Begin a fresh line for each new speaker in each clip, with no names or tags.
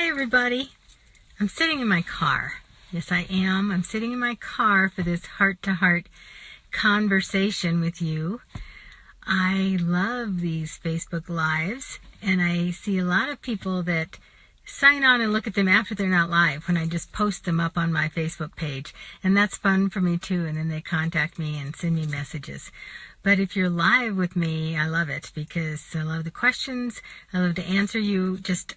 Hi everybody. I'm sitting in my car. Yes, I am. I'm sitting in my car for this heart-to-heart conversation with you. I love these Facebook Lives, and I see a lot of people that sign on and look at them after they're not live when I just post them up on my Facebook page. And that's fun for me too, and then they contact me and send me messages. But if you're live with me, I love it because I love the questions. I love to answer you just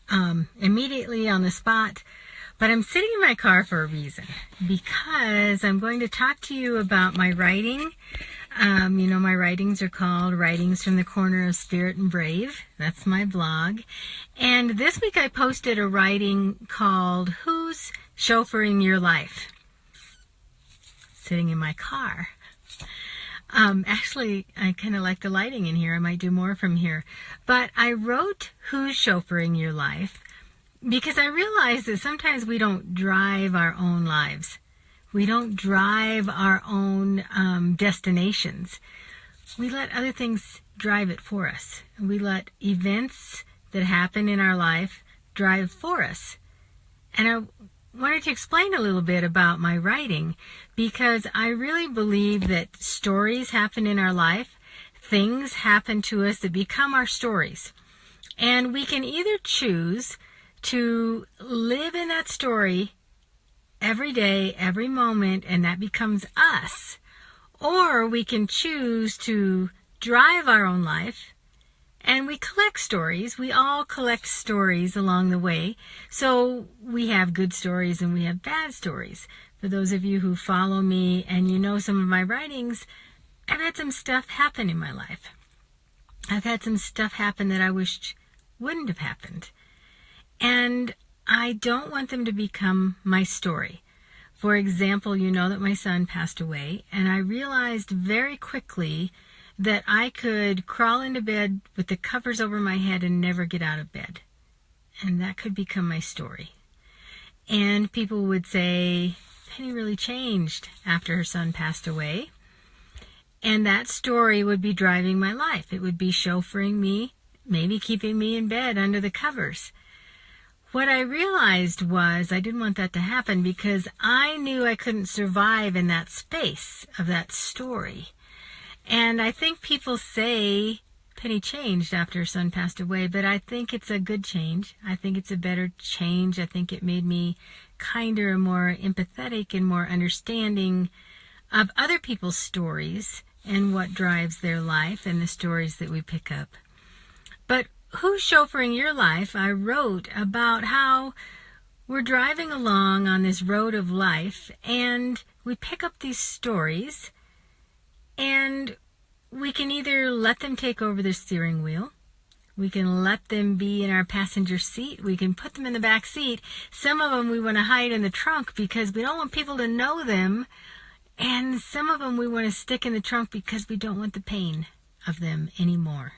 immediately on the spot. But I'm sitting in my car for a reason, because I'm going to talk to you about my writing. My writings are called Writings from the Corner of Spirit and Brave. That's my blog. And this week I posted a writing called Who's Chauffeuring Your Life? Sitting in my car. Actually, I kind of like the lighting in here. I might do more from here. But I wrote Who's Chauffeuring Your Life because I realized that sometimes we don't drive our own lives. We don't drive our own destinations. We let other things drive it for us. We let events that happen in our life drive for us. And I wanted to explain a little bit about my writing because I really believe that stories happen in our life. Things happen to us that become our stories. And we can either choose to live in that story every day, every moment, and that becomes us. Or we can choose to drive our own life, and we collect stories. We all collect stories along the way. So we have good stories and we have bad stories. For those of you who follow me and you know some of my writings, I've had some stuff happen in my life. I've had some stuff happen that I wished wouldn't have happened. And I don't want them to become my story. For example, you know that my son passed away, and I realized very quickly that I could crawl into bed with the covers over my head and never get out of bed. And that could become my story. And people would say, Pennie really changed after her son passed away. And that story would be driving my life. It would be chauffeuring me, maybe keeping me in bed under the covers. What I realized was I didn't want that to happen because I knew I couldn't survive in that space of that story. And I think people say Pennie changed after her son passed away, but I think it's a good change. I think it's a better change. I think it made me kinder and more empathetic and more understanding of other people's stories and what drives their life and the stories that we pick up. But Who's Chauffeuring Your Life? I wrote about how we're driving along on this road of life and we pick up these stories and we can either let them take over the steering wheel, we can let them be in our passenger seat, we can put them in the back seat. Some of them we want to hide in the trunk because we don't want people to know them, and some of them we want to stick in the trunk because we don't want the pain of them anymore.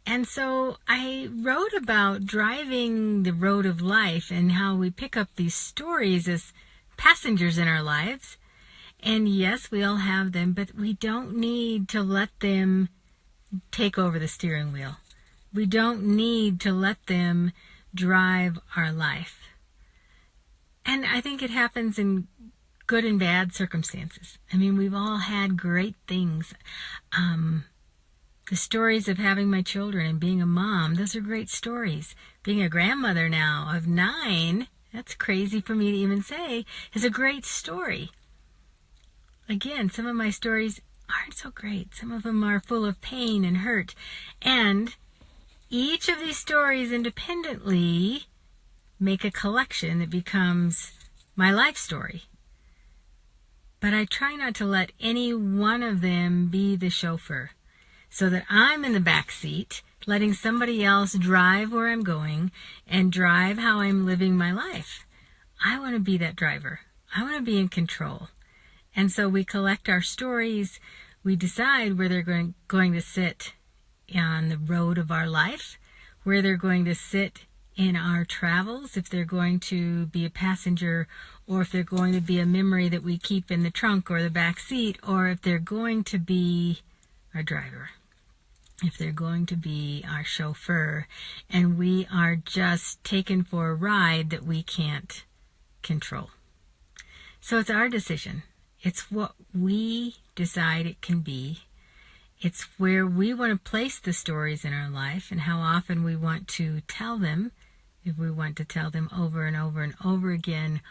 And so I wrote about driving the road of life and how we pick up these stories as passengers in our lives. And yes, we all have them, but we don't need to let them take over the steering wheel. We don't need to let them drive our life. And I think it happens in good and bad circumstances. I mean, we've all had great things. The stories of having my children and being a mom, those are great stories. Being a grandmother now of 9, that's crazy for me to even say, is a great story. Again, some of my stories aren't so great. Some of them are full of pain and hurt. And each of these stories independently make a collection that becomes my life story. But I try not to let any one of them be the chauffeur, so that I'm in the back seat, letting somebody else drive where I'm going and drive how I'm living my life. I want to be that driver. I want to be in control. And so we collect our stories. We decide where they're going to sit on the road of our life, where they're going to sit in our travels, if they're going to be a passenger, or if they're going to be a memory that we keep in the trunk or the back seat, or if they're going to be our driver. if they're going to be our chauffeur, and we are just taken for a ride that we can't control. So it's our decision. It's what we decide it can be. It's where we want to place the stories in our life and how often we want to tell them, if we want to tell them over and over and over again,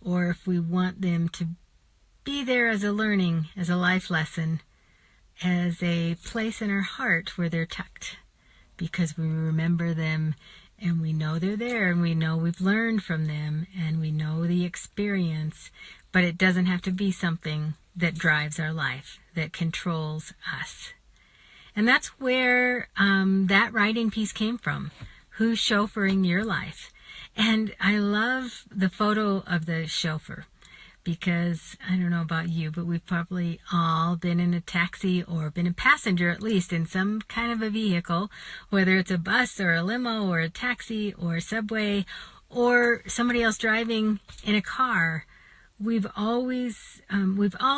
or if we want them to be there as a learning, as a life lesson, as a place in our heart where they're tucked, because we remember them and we know they're there and we know we've learned from them and we know the experience, but it doesn't have to be something that drives our life, that controls us. And that's where that writing piece came from. Who's chauffeuring your life? And I love the photo of the chauffeur, because I don't know about you, but we've probably all been in a taxi or been a passenger, at least in some kind of a vehicle, whether it's a bus or a limo or a taxi or a subway or somebody else driving in a car. We've all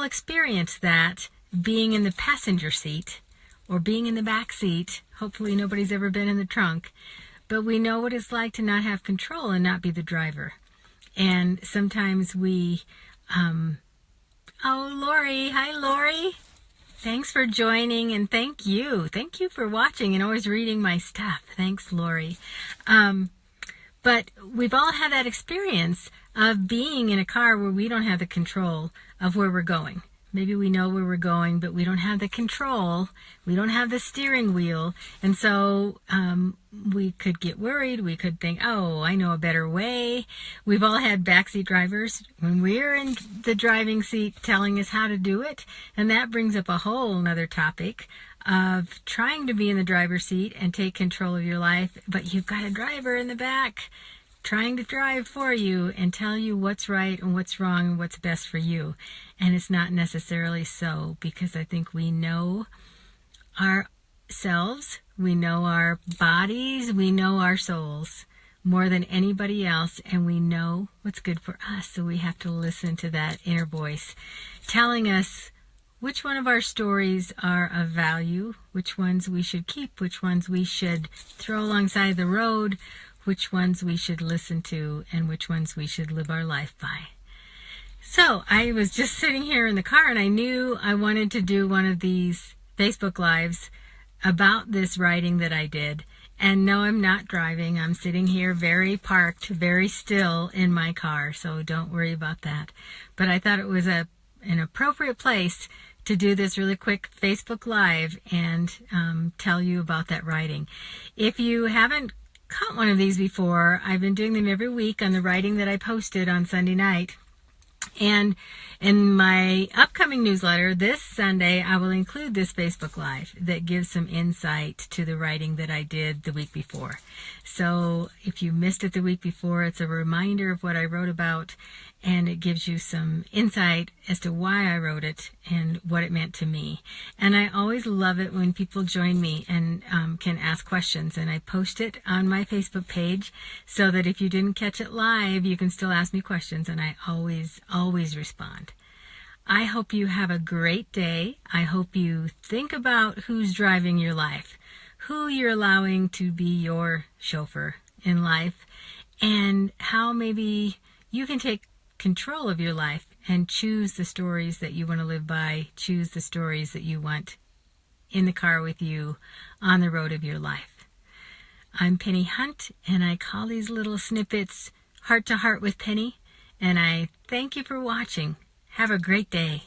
experienced that, being in the passenger seat or being in the back seat. Hopefully nobody's ever been in the trunk, but we know what it's like to not have control and not be the driver. And sometimes we, Lori, hi Lori. Thanks for joining, and thank you for watching and always reading my stuff. Thanks, Lori. But we've all had that experience of being in a car where we don't have the control of where we're going. Maybe we know where we're going, but we don't have the control. We don't have the steering wheel. And so we could get worried. We could think, oh, I know a better way. We've all had backseat drivers when we're in the driving seat telling us how to do it. And that brings up a whole nother topic of trying to be in the driver's seat and take control of your life, but you've got a driver in the back trying to drive for you and tell you what's right and what's wrong and what's best for you. And it's not necessarily so, because I think we know ourselves, we know our bodies, we know our souls more than anybody else, and we know what's good for us. So we have to listen to that inner voice telling us which one of our stories are of value, which ones we should keep, which ones we should throw alongside the road, which ones we should listen to, and which ones we should live our life by. So I was just sitting here in the car, and I knew I wanted to do one of these Facebook Lives about this writing that I did. And no, I'm not driving. I'm sitting here very parked, very still in my car, so don't worry about that. But I thought it was an appropriate place to do this really quick Facebook Live and tell you about that writing. If you haven't caught one of these before, I've been doing them every week on the writing that I posted on Sunday night. And in my upcoming newsletter this Sunday, I will include this Facebook Live that gives some insight to the writing that I did the week before. So if you missed it the week before, it's a reminder of what I wrote about, and it gives you some insight as to why I wrote it and what it meant to me. And I always love it when people join me and can ask questions. And I post it on my Facebook page so that if you didn't catch it live, you can still ask me questions, and I always respond. I hope you have a great day. I hope you think about who's driving your life, who you're allowing to be your chauffeur in life, and how maybe you can take control of your life and choose the stories that you want to live by, choose the stories that you want in the car with you on the road of your life. I'm Pennie Hunt, and I call these little snippets Heart to Heart with Pennie, and I thank you for watching. Have a great day.